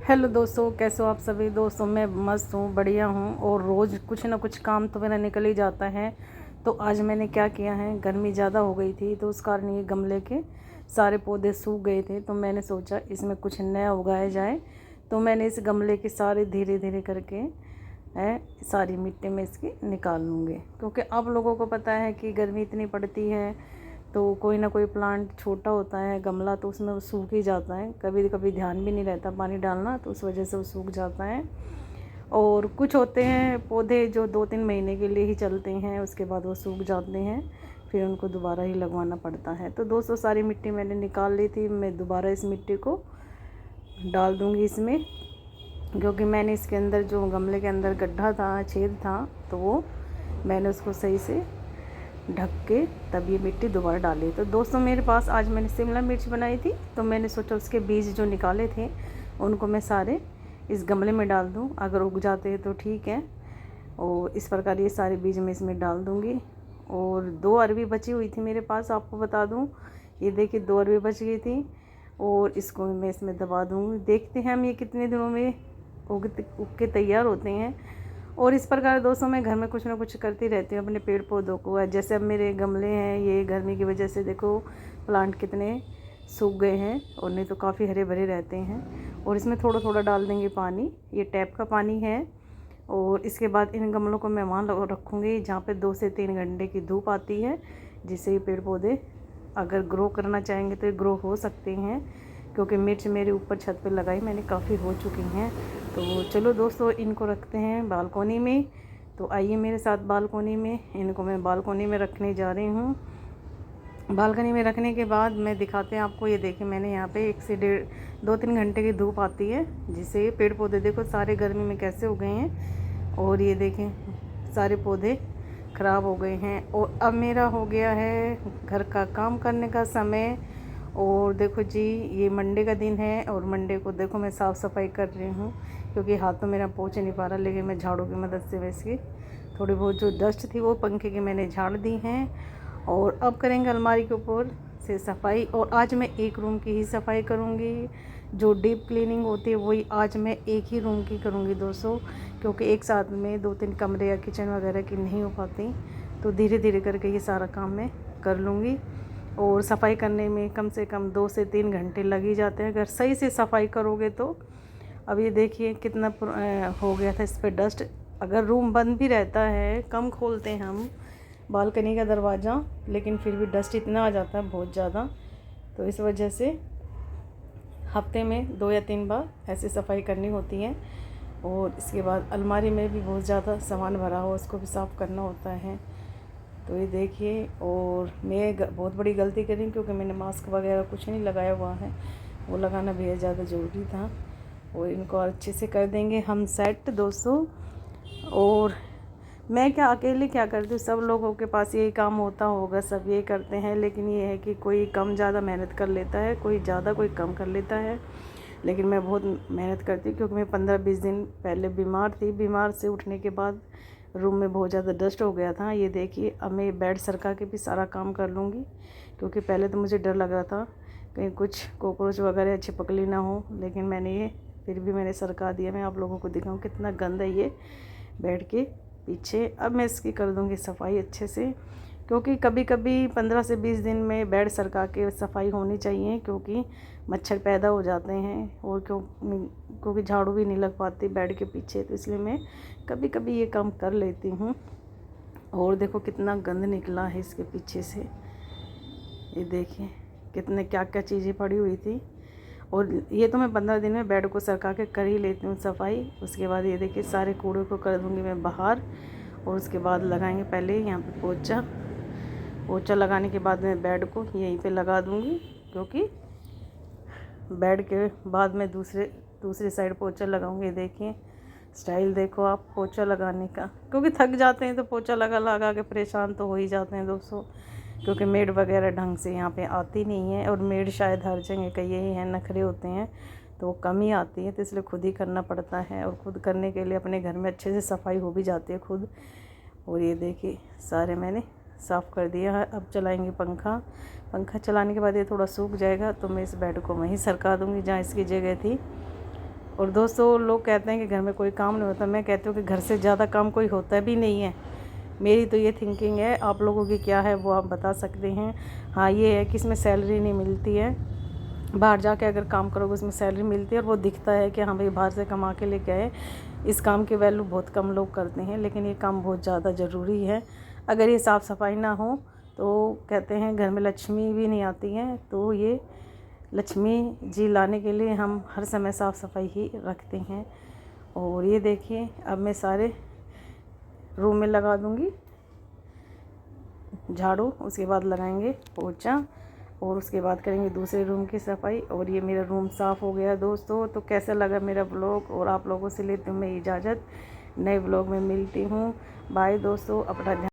Hello दोस्तों, कैसे हो आप सभी। दोस्तों मैं मस्त हूँ, बढ़िया हूँ और रोज़ कुछ ना कुछ काम तो मेरा निकल ही जाता है। तो आज मैंने क्या किया है, गर्मी ज़्यादा हो गई थी तो उस कारण ये गमले के सारे पौधे सूख गए थे। तो मैंने सोचा इसमें कुछ नया उगाया जाए। तो मैंने इस गमले के सारे धीरे धीरे करके सारी मिट्टी में इसकी निकाल लूँगी, क्योंकि आप लोगों को पता है कि गर्मी इतनी पड़ती है तो कोई ना कोई प्लांट छोटा होता है गमला, तो उसमें वो सूख ही जाता है। कभी कभी ध्यान भी नहीं रहता पानी डालना, तो उस वजह से वो सूख जाता है। और कुछ होते हैं पौधे जो 2-3 महीने के लिए ही चलते हैं, उसके बाद वो सूख जाते हैं, फिर उनको दोबारा ही लगवाना पड़ता है। तो दोस्तों सारी मिट्टी मैंने निकाल ली थी। मैं दोबारा इस मिट्टी को डाल दूँगी इसमें, क्योंकि मैंने इसके अंदर जो गमले के अंदर गड्ढा था, छेद था, तो वो मैंने उसको सही से ढक के तब ये मिट्टी दोबारा डाली। तो दोस्तों मेरे पास आज मैंने शिमला मिर्च बनाई थी, तो मैंने सोचा उसके बीज जो निकाले थे उनको मैं सारे इस गमले में डाल दूं। अगर उग जाते हैं तो ठीक है। और इस प्रकार ये सारे बीज मैं इसमें डाल दूंगी। और 2 अरबी बची हुई थी मेरे पास, आपको बता दूं, ये देखिए 2 अरबी बच गई थी। और इसको मैं इसमें दबा दूँगी। देखते हैं हम ये कितने दिनों में उग के तैयार होते हैं। और इस प्रकार दोस्तों मैं घर में कुछ ना कुछ करती रहती हूँ अपने पेड़ पौधों को। जैसे अब मेरे गमले हैं, ये गर्मी की वजह से देखो प्लांट कितने सूख गए हैं, और नहीं तो काफ़ी हरे भरे रहते हैं। और इसमें थोड़ा थोड़ा डाल देंगे पानी, ये टैप का पानी है। और इसके बाद इन गमलों को मैं वहाँ रखूँगी जहाँ पे 2 से 3 घंटे की धूप आती है, जिससे ये पेड़ पौधे अगर ग्रो करना चाहेंगे तो ये ग्रो हो सकते हैं। क्योंकि मिर्च मेरे ऊपर छत पे लगाई मैंने, काफ़ी हो चुकी हैं। तो चलो दोस्तों इनको रखते हैं बालकोनी में। तो आइए मेरे साथ बालकोनी में, इनको मैं बालकोनी में रखने जा रही हूँ। बालकनी में रखने के बाद मैं दिखाते हैं आपको। ये देखिए मैंने यहाँ पे 1 से 2-3 घंटे की धूप आती है, जिससे पेड़ पौधे देखो सारे गर्मी में कैसे हो गए हैं। और ये देखें सारे पौधे ख़राब हो गए हैं। और अब मेरा हो गया है घर का काम करने का समय। और देखो जी ये मंडे का दिन है, और मंडे को देखो मैं साफ़ सफाई कर रही हूँ, क्योंकि हाथ तो मेरा पहुँच नहीं पा रहा। लेकिन मैं झाड़ू की मदद से वैसे थोड़ी बहुत जो डस्ट थी वो पंखे की मैंने झाड़ दी हैं। और अब करेंगे अलमारी के ऊपर से सफाई। और आज मैं एक रूम की ही सफाई करूँगी। जो डीप क्लीनिंग होती है वही आज मैं एक ही रूम की करूँगी दोस्तों, क्योंकि एक साथ में 2-3 कमरे या किचन वगैरह की नहीं हो पाती। तो धीरे धीरे करके ये सारा काम मैं कर लूँगी। और सफाई करने में कम से कम 2 से 3 घंटे लग ही जाते हैं अगर सही से सफाई करोगे तो। अब ये देखिए कितना हो गया था इस पर डस्ट। अगर रूम बंद भी रहता है, कम खोलते हैं हम बालकनी का दरवाज़ा, लेकिन फिर भी डस्ट इतना आ जाता है बहुत ज़्यादा। तो इस वजह से हफ्ते में 2 या 3 बार ऐसे सफाई करनी होती है। और इसके बाद अलमारी में भी बहुत ज़्यादा सामान भरा हो, उसको भी साफ़ करना होता है। तो ये देखिए, और मैं बहुत बड़ी गलती करी, क्योंकि मैंने मास्क वगैरह कुछ नहीं लगाया हुआ है, वो लगाना बेहद ज़्यादा ज़रूरी था। और इनको अच्छे से कर देंगे हम सेट दोस्तों। और मैं क्या अकेले क्या करती हूँ, सब लोगों के पास यही काम होता होगा, सब यही करते हैं। लेकिन ये है कि कोई कम ज़्यादा मेहनत कर लेता है, कोई ज़्यादा कोई कम कर लेता है। लेकिन मैं बहुत मेहनत करती हूँ, क्योंकि मैं 15-20 दिन पहले बीमार थी। बीमार से उठने के बाद रूम में बहुत ज़्यादा डस्ट हो गया था। ये देखिए अब मैं बेड सरका के भी सारा काम कर लूँगी, क्योंकि पहले तो मुझे डर लग रहा था कहीं कुछ कॉकरोच वगैरह छिपकली ना हो। लेकिन मैंने ये फिर भी मैंने सरका दिया। मैं आप लोगों को दिखाऊँ कितना गंदा है ये बेड के पीछे। अब मैं इसकी कर दूँगी सफाई अच्छे से, क्योंकि कभी कभी 15 से 20 दिन में बेड सरका के सफाई होनी चाहिए, क्योंकि मच्छर पैदा हो जाते हैं। और क्योंकि झाड़ू भी नहीं लग पाती बेड के पीछे, तो इसलिए मैं कभी कभी ये काम कर लेती हूँ। और देखो कितना गंद निकला है इसके पीछे से। ये देखिए कितने क्या क्या चीज़ें पड़ी हुई थी। और ये तो मैं 15 दिन में बेड को सरका के कर ही लेती हूँ सफाई। उसके बाद ये देखिए सारे कूड़े को कर दूँगी मैं बाहर। और उसके बाद लगाएंगे पहले यहाँ पे पोछा। पोछा लगाने के बाद मैं बेड को यहीं पे लगा दूँगी, क्योंकि बेड के बाद मैं दूसरी साइड पोछा लगाऊंगी। देखिए स्टाइल देखो आप पोछा लगाने का, क्योंकि थक जाते हैं तो पोछा लगा लगा के परेशान तो हो ही जाते हैं दोस्तों। क्योंकि मेड वगैरह ढंग से यहाँ पे आती नहीं है, और मेड शायद हर जगह का यही है, नखरे होते हैं तो कम ही आती है। तो इसलिए खुद ही करना पड़ता है, और खुद करने के लिए अपने घर में अच्छे से सफाई हो भी जाती है खुद। और ये देखिए सारे मैंने साफ़ कर दिया है। अब चलाएंगे पंखा। पंखा चलाने के बाद ये थोड़ा सूख जाएगा, तो मैं इस बेड को वहीं सरका दूँगी जहाँ इसकी जगह थी। और दोस्तों लोग कहते हैं कि घर में कोई काम नहीं होता, मैं कहती हूँ कि घर से ज़्यादा काम कोई होता भी नहीं है। मेरी तो ये थिंकिंग है, आप लोगों की क्या है वो आप बता सकते हैं। हाँ ये है कि इसमें सैलरी नहीं मिलती है, बाहर जाके अगर काम करोगे उसमें सैलरी मिलती है और वो दिखता है कि हाँ भाई बाहर से कमा के लेके आए। इस काम की वैल्यू बहुत कम लोग करते हैं, लेकिन ये काम बहुत ज़्यादा ज़रूरी है। अगर ये साफ़ सफाई ना हो तो कहते हैं घर में लक्ष्मी भी नहीं आती हैं। तो ये लक्ष्मी जी लाने के लिए हम हर समय साफ़ सफाई ही रखते हैं। और ये देखिए अब मैं सारे रूम में लगा दूँगी झाड़ू, उसके बाद लगाएंगे पोछा और उसके बाद करेंगे दूसरे रूम की सफाई। और ये मेरा रूम साफ़ हो गया दोस्तों। तो कैसा लगा मेरा ब्लॉग, और आप लोगों से लेती हूँ मैं इजाज़त, नए ब्लॉग में मिलती हूँ। बाय दोस्तों, अपना ध्यान